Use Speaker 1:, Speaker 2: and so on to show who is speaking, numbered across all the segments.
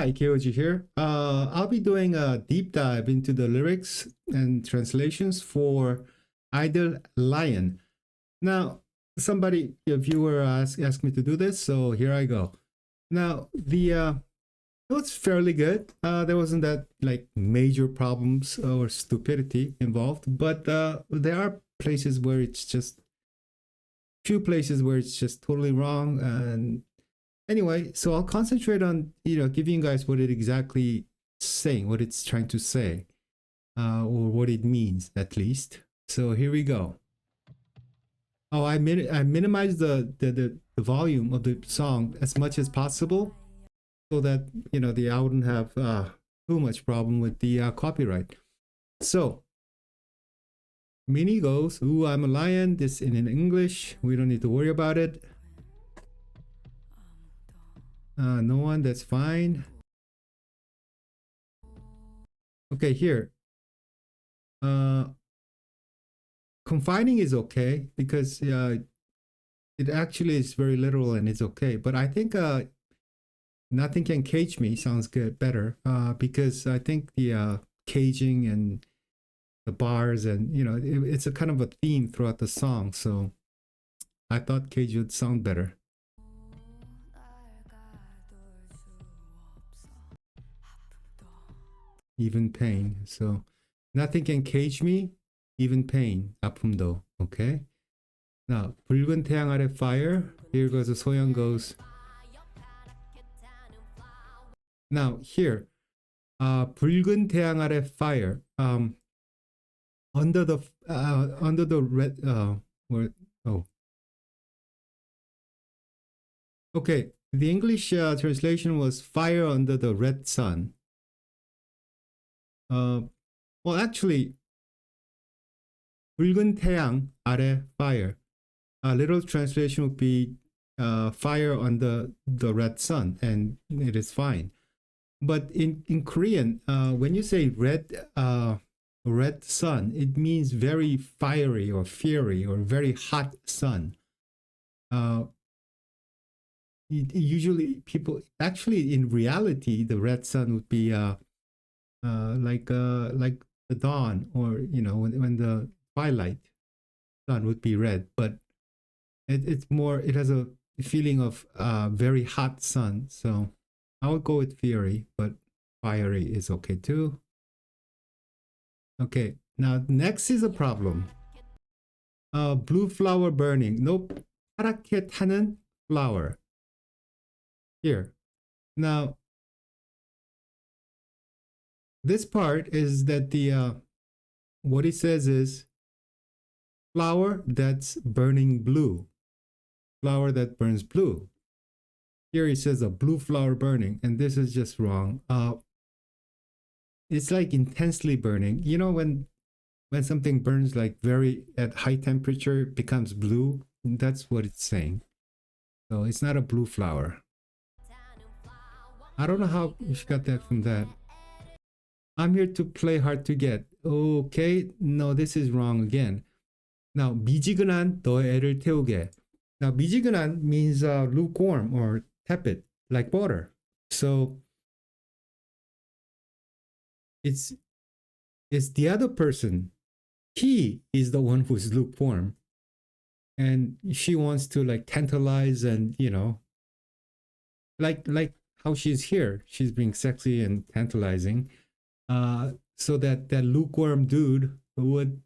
Speaker 1: Hi, KOG here. I'll be doing a deep dive into the lyrics and translations for Idle Lion. Now, a viewer asked me to do this, so here I go. Now, it was fairly good. There wasn't that like major problems or stupidity involved, but there are places where it's just few places where it's just totally wrong. And anyway, so I'll concentrate on giving you guys what it exactly saying, what it's trying to say, or what it means at least. So here we go. Oh, I minimized the volume of the song as much as possible, so that I wouldn't have too much problem with the copyright. So Minnie goes, "Ooh, I'm a lion." This in English. We don't need to worry about it. No one. That's fine. Okay, here. Confining is okay because it actually is very literal and it's okay. But I think nothing can cage me sounds good better because I think the caging and the bars and it's a kind of a theme throughout the song. So I thought cage would sound better. Even pain. So nothing can cage me, even pain. 아픔도. Okay. Now 붉은 태양 아래 fire. Here goes the 소영 goes. Now here, 붉은 태양 아래 fire. Under the red okay, the English translation was fire under the red sun. Well, actually, 붉은 태양 아래 fire. A literal translation would be fire under the red sun, and it is fine. But in Korean, when you say red sun, it means very fiery or fiery or very hot sun. Usually people, actually in reality, the red sun would be like the dawn, or when the twilight sun would be red, but it's more, it has a feeling of very hot sun. So I would go with fiery, but fiery is okay too. Okay, now next is a problem. Blue flower burning. Nope. 파랗게 타는 flower. Here. Now, this part is that the what it says is flower that's burning blue. Flower that burns blue. Here it says a blue flower burning, and this is just wrong. It's like intensely burning. When something burns like very at high temperature, it becomes blue. That's what it's saying. So it's not a blue flower. I don't know how you got that from that. I'm here to play hard to get. Okay, no, this is wrong again. Now, 미지근한 너의 애를 태우게. Now, 미지근한 means lukewarm or tepid, like water. So it's the other person. He is the one who's lukewarm, and she wants to like tantalize and like how she's here. She's being sexy and tantalizing, so that lukewarm dude would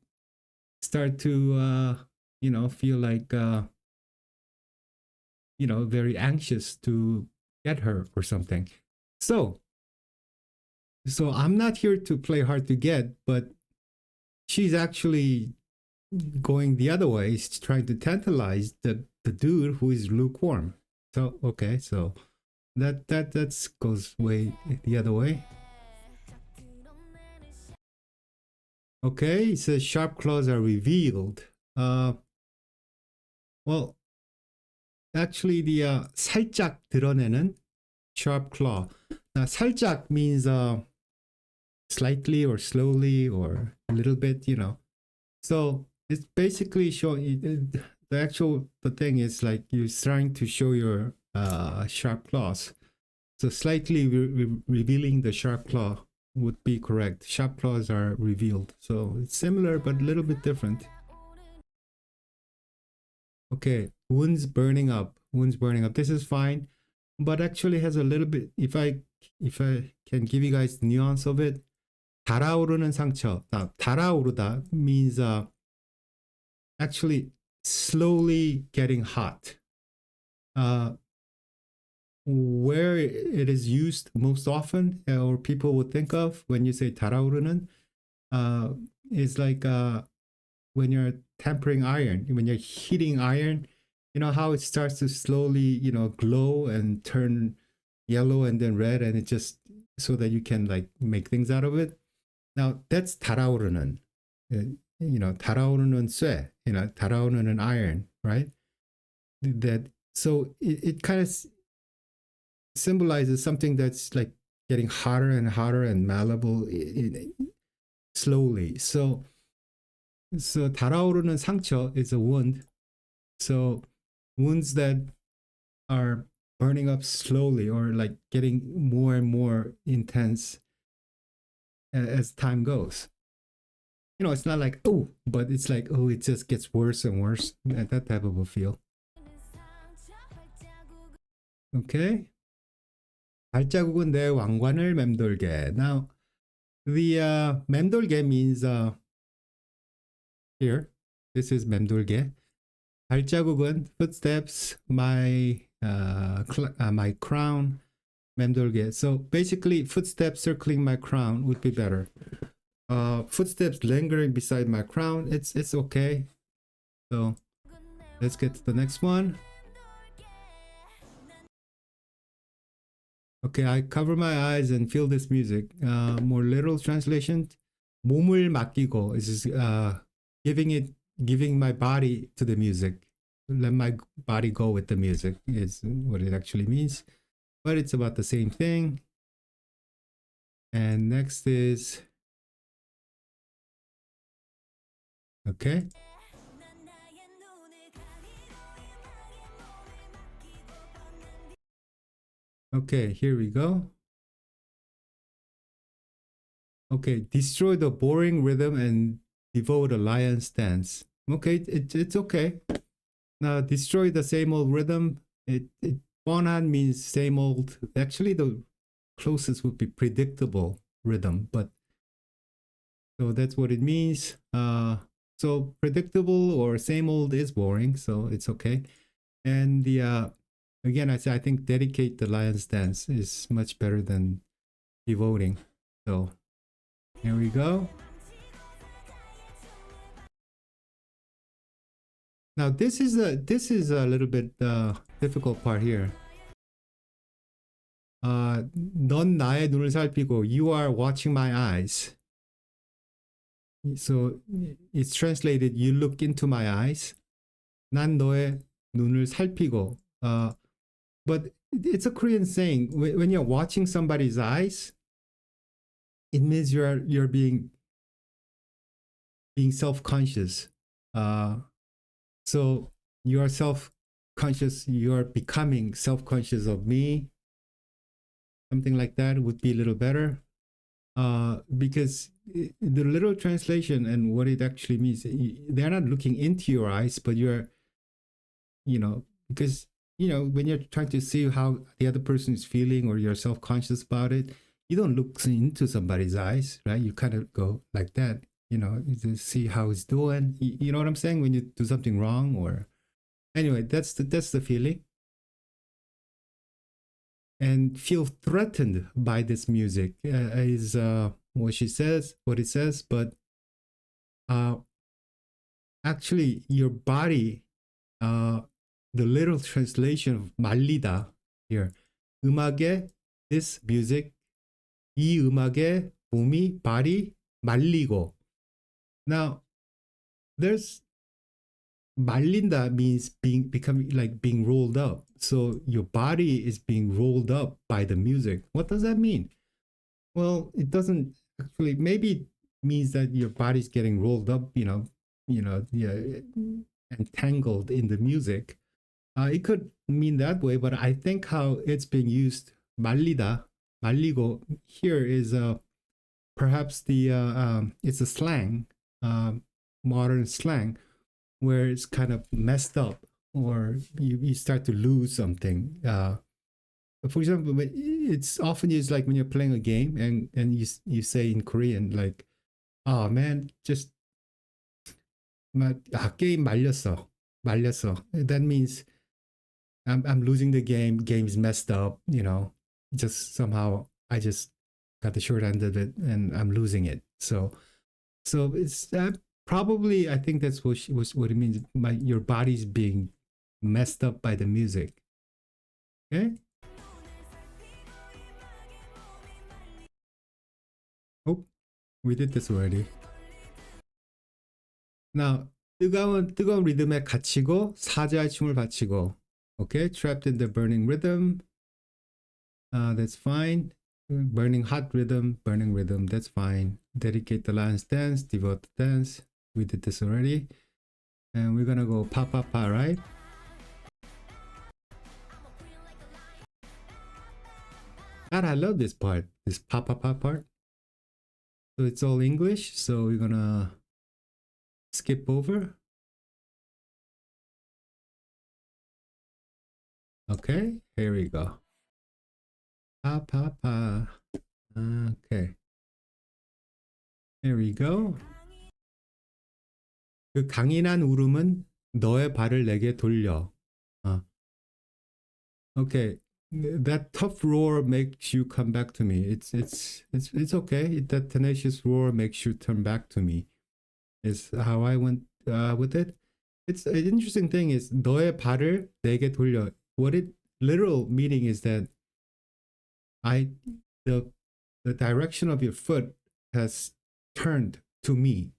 Speaker 1: start to feel like very anxious to get her or something. So I'm not here to play hard to get, but she's actually going the other way. She's trying to tantalize the dude who is lukewarm. So okay, so that goes way the other way. Okay, it says sharp claws are revealed. Well, actually the 살짝 드러내는 sharp claw. Now 살짝 means slightly or slowly or a little bit, So it's basically showing the thing is like you're trying to show your sharp claws. So slightly revealing the sharp claw would be correct. Sharp claws are revealed. So it's similar, but a little bit different. Okay, wounds burning up. Wounds burning up. This is fine, but actually has a little bit, if I can give you guys the nuance of it, 달아오르는 상처. Now, 달아오르다 means actually slowly getting hot. Where it is used most often, or people would think of when you say 달아오르는, is like when you're tempering iron, when you're heating iron, you know how it starts to slowly, you know, glow and turn yellow and then red, and it just so that you can like make things out of it. Now that's 달아오르는, you know, 달아오르는 쇠, you know, 달아오르는 iron, right? That so it kind of symbolizes something that's like getting hotter and hotter and malleable slowly. So 달아오르는 상처 is a wound. So wounds that are burning up slowly or like getting more and more intense as time goes. You know, it's not like, oh, but it's like, oh, it just gets worse and worse. That type of a feel. Okay. 발자국은 내 왕관을 맴돌게. Now, the 맴돌게 means here. This is 맴돌게. 발자국은 footsteps, my crown, 맴돌게. So basically, footsteps circling my crown would be better. Footsteps lingering beside my crown, it's okay. So let's get to the next one. Okay, I cover my eyes and feel this music. More literal translation, 몸을 맡기고 is giving my body to the music. Let my body go with the music is what it actually means. But it's about the same thing. And next is, okay. Okay, here we go. Okay, destroy the boring rhythm and devote a lion's dance. Okay, it's okay. Now, destroy the same old rhythm. 뻔한 means same old. Actually, the closest would be predictable rhythm, but so that's what it means. So predictable or same old is boring, so it's okay. And the again, I think dedicate the lion's dance is much better than devoting. So here we go. Now this is a little bit difficult part here. 넌 나의 눈을 살피고, you are watching my eyes. So it's translated, you look into my eyes. 난 너의 눈을 살피고. But it's a Korean saying. When you're watching somebody's eyes, it means you're being self-conscious. So you're self-conscious. You're becoming self-conscious of me. Something like that would be a little better. Because the literal translation and what it actually means, they're not looking into your eyes, but you're, you know, because, you know, when you're trying to see how the other person is feeling or you're self-conscious about it, you don't look into somebody's eyes, right? You kind of go like that, you know, to see how he's doing. You know what I'm saying? When you do something wrong, or anyway, that's the feeling. And feel threatened by this music is what it says, but actually your body, the literal translation of 말리다 here, 음악에, this music, 이 음악에 몸이, body, 말리고. Now, there's 말린다 means becoming like being rolled up. So your body is being rolled up by the music. What does that mean? Well, it doesn't actually. Maybe it means that your body's getting rolled up, yeah, entangled in the music. It could mean that way, but I think how it's being used 말리다, 말리고. Here is perhaps the it's a slang, modern slang, where it's kind of messed up, or you start to lose something. For example, it's often used like when you're playing a game and you say in Korean like, "Oh man, just 게임 말렸어, 말렸어." That means I'm losing the game. Game's messed up. You know, just somehow I just got the short end of it and I'm losing it. So it's probably I think that's what it means. Your body's being messed up by the music. Okay. Oh, we did this already. Now 뜨거운 리듬에 갇히고 사자의 춤을 바치고. Okay, trapped in the burning rhythm. That's fine. Burning hot rhythm, burning rhythm. That's fine. Dedicate the lion's dance, devote the dance. We did this already. And we're gonna go pa pa pa, right? God, I love this part. This pa pa pa part. So it's all English. So we're gonna skip over. Okay, here we go. Pa pa pa. Okay. Here we go. 그 강인한 울음은 너의 발을 내게 돌려. Okay. That tough roar makes you come back to me. It's okay. That tenacious roar makes you turn back to me. Is how I went with it. It's an interesting thing is 너의 발을 내게 돌려. What it literal meaning is that the direction of your foot has turned to me.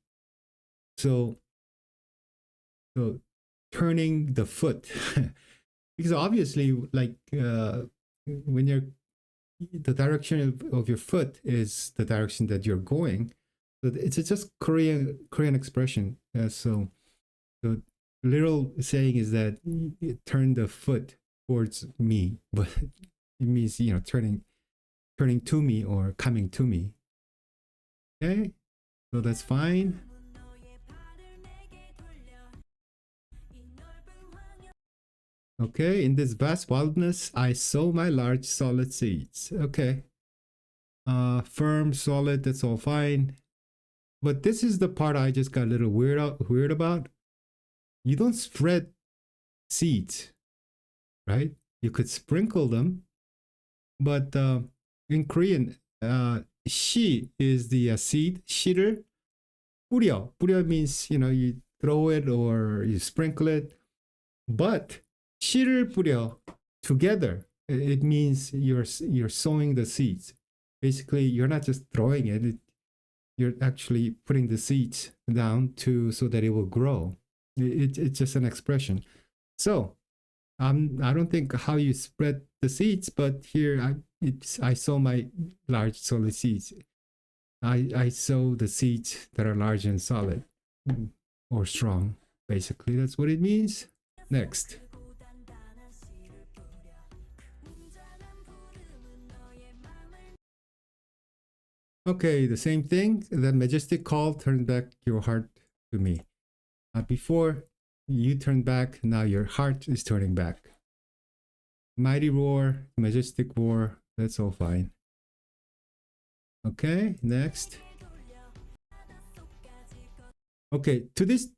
Speaker 1: So turning the foot because obviously like when you're the direction of your foot is the direction that you're going. So it's just Korean expression. So the literal saying is that you turn the foot towards me, but it means turning to me or coming to me. Okay, so that's fine. Okay, in this vast wilderness, I sow my large solid seeds. Okay, firm, solid, that's all fine. But this is the part I just got a little weird about. You don't spread seeds, right? You could sprinkle them, but in Korean, 시 is the seed. 시를 뿌려. 뿌려 means you throw it or you sprinkle it. But 씨를 뿌려 together. It means you're sowing the seeds. Basically, you're not just throwing it. You're actually putting the seeds down so that it will grow. It's just an expression. So I don't think how you spread the seeds, but here I sow my large solid seeds. I sow the seeds that are large and solid or strong. Basically, that's what it means. Next. Okay, the same thing. The majestic call, turn back your heart to me. Before you turn back, now your heart is turning back. Mighty roar, majestic roar, that's all fine. Okay, next. Okay, to this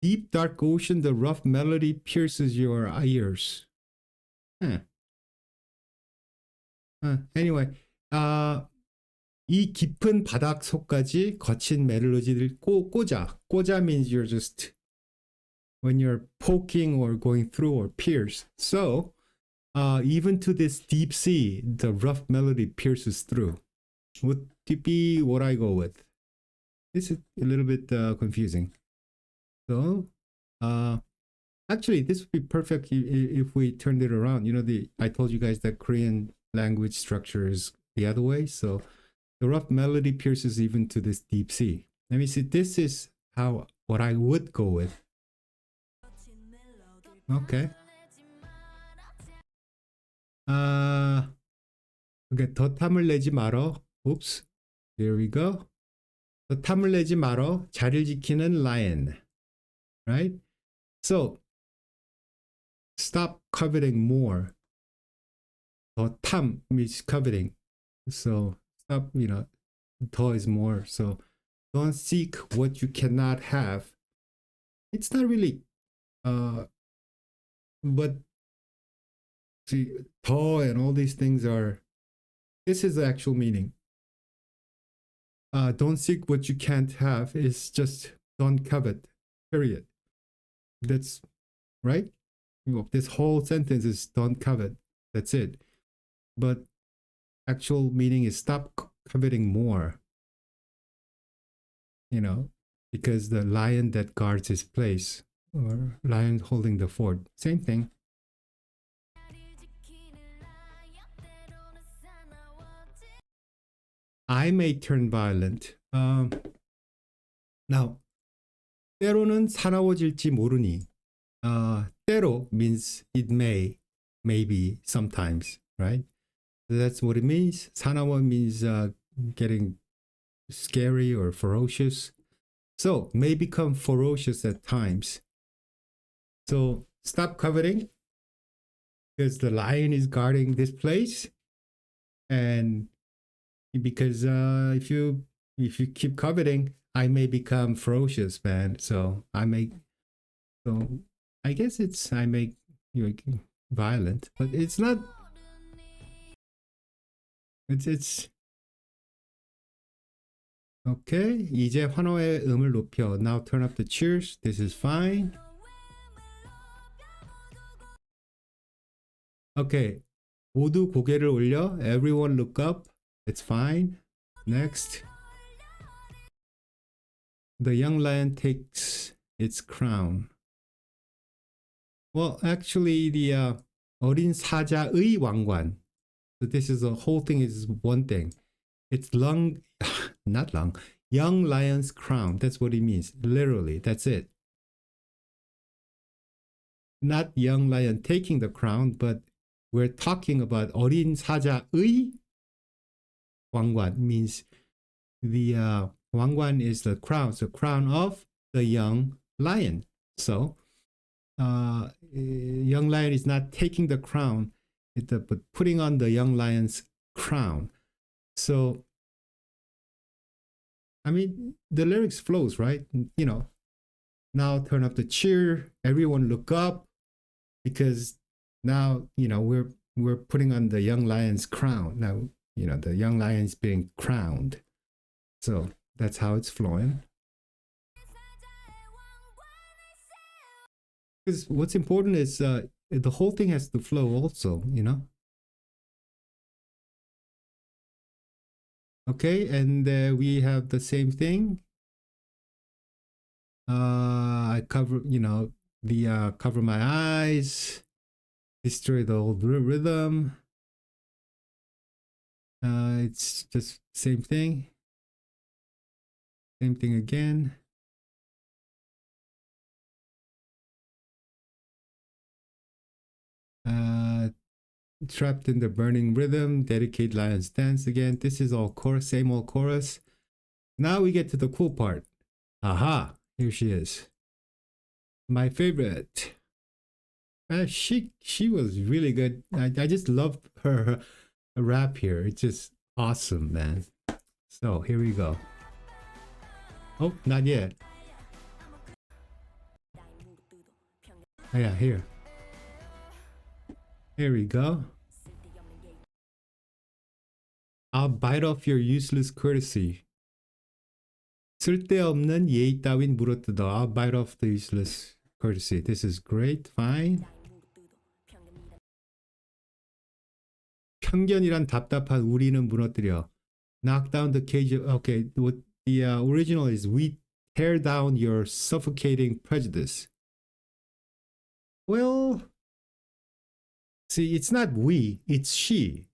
Speaker 1: deep dark ocean, the rough melody pierces your ears. Anyway, 이 깊은 바닥 속까지 거친 멜로디를 꽂아 means you're just when you're poking or going through or pierce. So even to this deep sea, the rough melody pierces through. Would it be what I go with? This is a little bit confusing. So actually this would be perfect if we turned it around. I told you guys that Korean language structure is the other way. So the rough melody pierces even to this deep sea. Let me see. This is what I would go with. Okay. Okay, 더 탐을 내지 말어. Oops. Here we go. 더 탐을 내지 말어. 자리를 지키는 lion. Right? So, stop coveting more. 더 탐 means coveting. So, stop, 더 is more. So, don't seek what you cannot have. It's not really, but see, 더 and all these things are, this is the actual meaning. Don't seek what you can't have is just don't covet, period. That's right. This whole sentence is don't covet. That's it. But actual meaning is stop coveting more. Because the lion that guards his place, or lion holding the fort, same thing. I may turn violent. Now, 때로는 사나워질지 모르니. 때로 means it may, maybe, sometimes, right? So that's what it means. 사나워 means getting scary or ferocious. So, may become ferocious at times. So, stop coveting because the lion is guarding this place. And because if you keep coveting, I may become ferocious, man. So I guess it's I make you violent, but it's not. It's okay. 이제 환호의 음을 높여. Now turn up the cheers. This is fine. Okay. 모두 고개를 올려. Everyone look up. It's fine. Next. The young lion takes its crown. Well, actually, the 어린 사자의 왕관. So this is the whole thing is one thing. It's not long, young lion's crown. That's what it means. Literally, that's it. Not young lion taking the crown, but we're talking about 어린 사자의 왕관 means the 왕관 is the crown, so crown of the young lion. So young lion is not taking the crown, but putting on the young lion's crown. So, I mean, the lyrics flows, right? Now turn up the cheer, everyone look up, because now, we're putting on the young lion's crown. Now, the young lion is being crowned. So that's how it's flowing. Because what's important is the whole thing has to flow also, Okay, and we have the same thing. I cover, cover my eyes, destroy the old rhythm. It's just same thing. Same thing again. Trapped in the burning rhythm, dedicate lion's dance again. This is all chorus, same old chorus. Now we get to the cool part. Aha, here she is. My favorite. She was really good. I just love her rap here. It's just awesome, man. So here we go. Oh, not yet. Oh, yeah, here. Here we go. I'll bite off your useless courtesy. 쓸데없는 예의 따윈 물어뜯어. I'll bite off the useless courtesy. This is great. Fine. 편견이란 답답한 우리는 무너뜨려. Knock down the cage. Okay, what the original is we tear down your suffocating prejudice. Well, see, it's not we, it's she.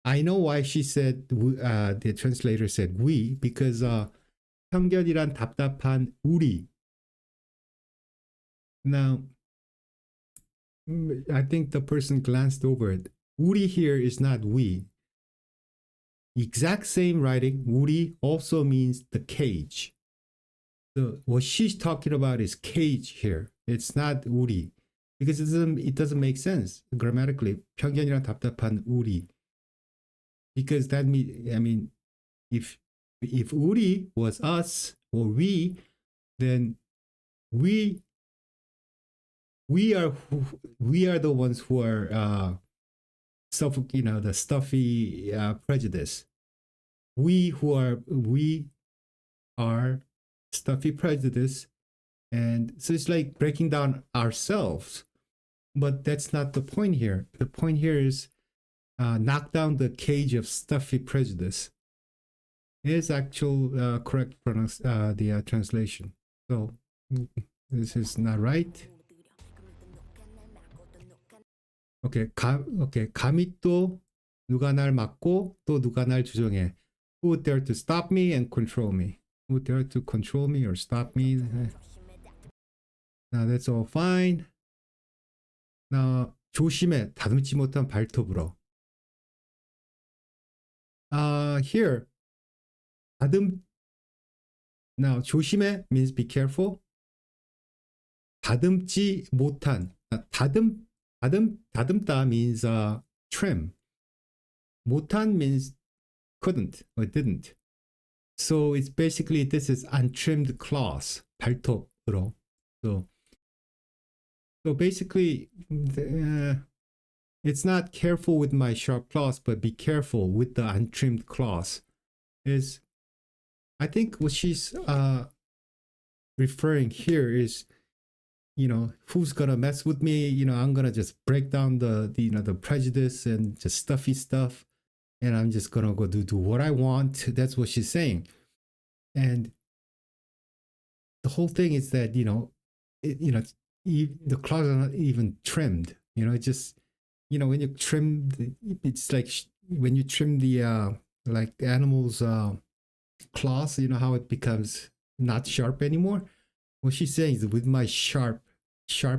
Speaker 1: I know why she said, the translator said we, because 편견이란 답답한 우리. Now, I think the person glanced over it. 우리 here is not we. exact same writing, 우리 also means the cage. So what she's talking about is cage here. It's not 우리. Because it doesn't make sense grammatically. 편견이랑 답답한 우리. Because that means, I mean, if 우리 was us or we, then we are the ones who are the stuffy prejudice. We are stuffy prejudice, and so it's like breaking down ourselves. But that's not the point here. The point here is knock down the cage of stuffy prejudice. Is actual correct the translation. So this is not right. Okay, 감히 또 누가 날 막고 또 누가 날 주정해. Who dare to stop me and control me? Who dare to control me or stop me? Now that's all fine. Now 조심해, 다듬지 못한 발톱으로. Here, now 조심해 means be careful. 다듬지 못한, 다듬다 means trim. 못한 means couldn't or didn't. So it's basically, this is untrimmed claws, 발톱으로. So basically, it's not careful with my sharp claws, but be careful with the untrimmed claws. Is, I think what she's referring here is, who's gonna mess with me? I'm gonna just break down the prejudice and just stuffy stuff, and I'm just gonna go do what I want. That's what she's saying. And the whole thing is that the claws are not even trimmed. It just when you trim, it's like when you trim the like animals' claws. How it becomes not sharp anymore. What she's saying is, with my sharp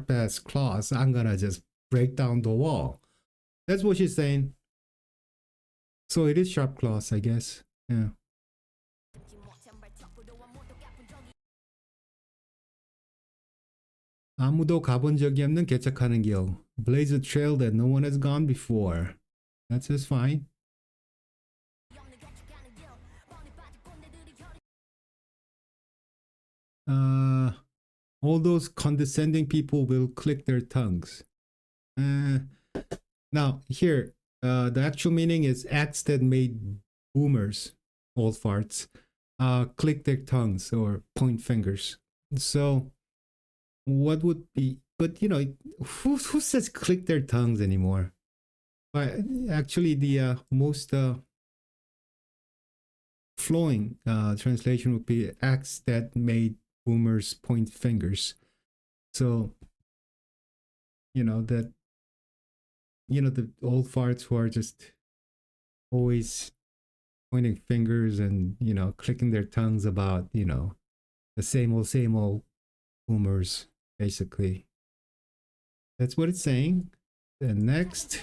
Speaker 1: ass claws, I'm gonna just break down the wall. That's what she's saying. So it is sharp claws, I guess. Yeah. 아무도 가본 적이 없는 개척하는 길. Blaze a trail that no one has gone before. That's just fine. All those condescending people will click their tongues. Now here, the actual meaning is acts that made boomers, old farts, click their tongues or point fingers. So what would be, but who says click their tongues anymore? But actually the most flowing translation would be acts that made boomers point fingers. So that the old farts who are just always pointing fingers and clicking their tongues about the same old boomers, basically. That's what it's saying. And next,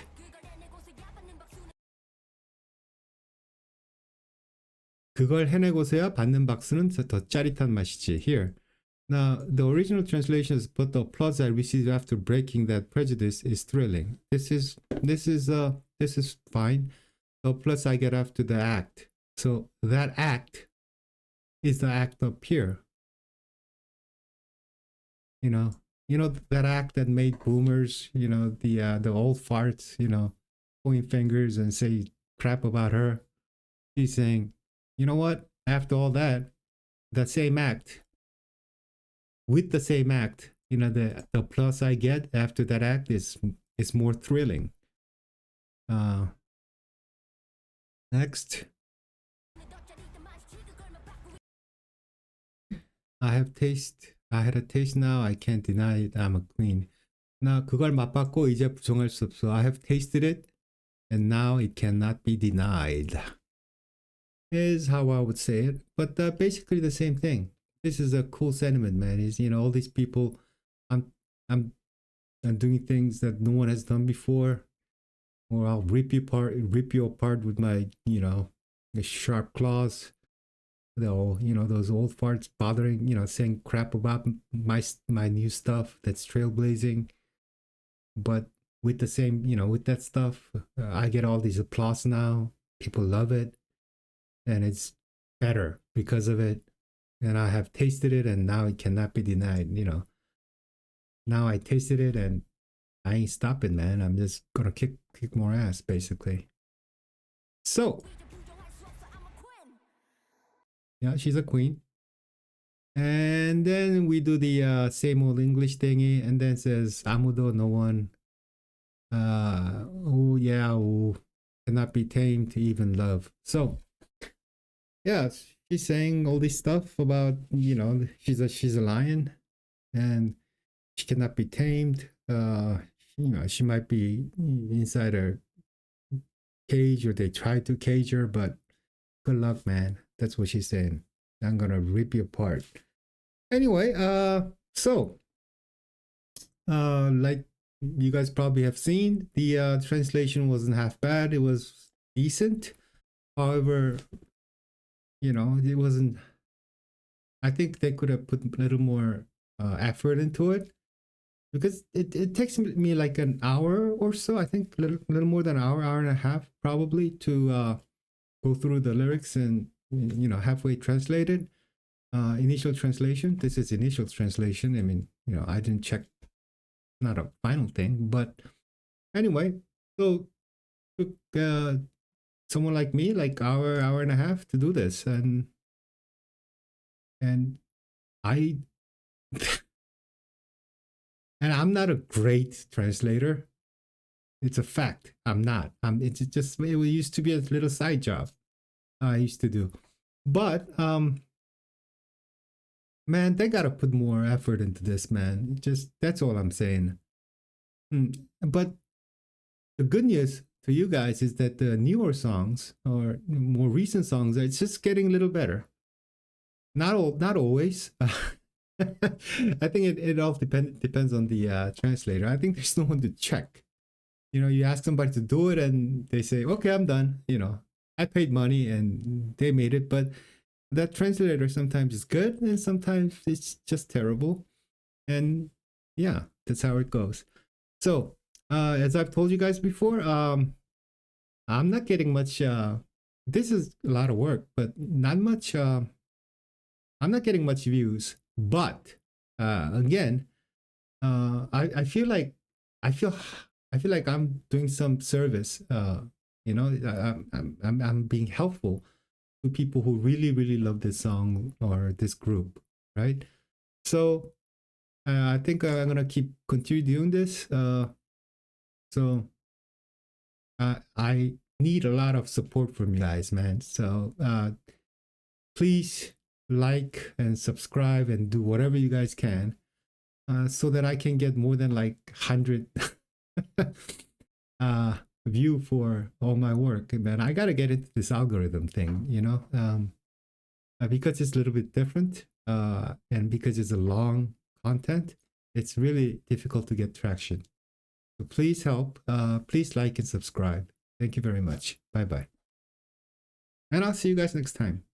Speaker 1: 그걸 해내고서야 받는 박수는 더 짜릿한 맛이지. Here, now the original translation is, but the applause I received after breaking that prejudice is thrilling. This is fine. The applause I get after the act. So that act is the act up here. That act that made boomers, the old farts, point fingers and say crap about her. He's saying, you know what? After all that, the same act, with the same act, the plus I get after that act is more thrilling. Next. I had a taste now. I can't deny it. I'm a queen. 나 그걸 맛봤고 이제 부정할 수 없어. I have tasted it, and now it cannot be denied. Is how I would say it, but basically the same thing. This is a cool sentiment, man. Is all these people, I'm doing things that no one has done before, or I'll rip you apart with my the sharp claws, those old farts bothering, saying crap about my new stuff that's trailblazing. But with the same, with that stuff, I get all these applause now. People love it, and it's better because of it. And I have tasted it, and now it cannot be denied. Now I tasted it, and I ain't stopping, man. I'm just gonna kick more ass, basically. So, yeah, she's a queen. And then we do the same old English thingy, and then says 아무도, no one. Oh yeah, oh, cannot be tamed to even love. So, yeah, she's saying all this stuff about she's a lion, and she cannot be tamed. She might be inside her cage, or they try to cage her, but good luck, man. That's what she's saying. I'm gonna rip you apart. Anyway, so like you guys probably have seen, the translation wasn't half bad. It was decent. However, it wasn't. I think they could have put a little more effort into it, because it takes me like an hour or so. I think a little more than an hour and a half probably to go through the lyrics and halfway translated. Initial translation. This is initial translation. I mean, I didn't check. Not a final thing, but anyway. So took someone like me like hour and a half to do this, and I and I'm not a great translator. It's a fact. I'm not. It's just, it used to be a little side job I used to do, but man, they gotta put more effort into this, man. Just, that's all I'm saying. But the good news to you guys is that the newer songs, or more recent songs, it's just getting a little better. Not always. I think it all depends on the translator. I think there's no one to check. You ask somebody to do it, and they say, "Okay, I'm done." I paid money, and they made it, but that translator sometimes is good, and sometimes it's just terrible. And yeah, that's how it goes. So, as I've told you guys before, I'm not getting much. This is a lot of work, but not much. I'm not getting much views, but again, I feel like I feel like I'm doing some service. I'm being helpful to people who really love this song or this group, right? So I think I'm gonna continue doing this. So I need a lot of support from you guys, man. So please like and subscribe and do whatever you guys can, so that I can get more than like 100 view for all my work. Man, I gotta get into this algorithm thing, because it's a little bit different, and because it's a long content, it's really difficult to get traction. So please help. Please like and subscribe. Thank you very much. Bye bye. And I'll see you guys next time.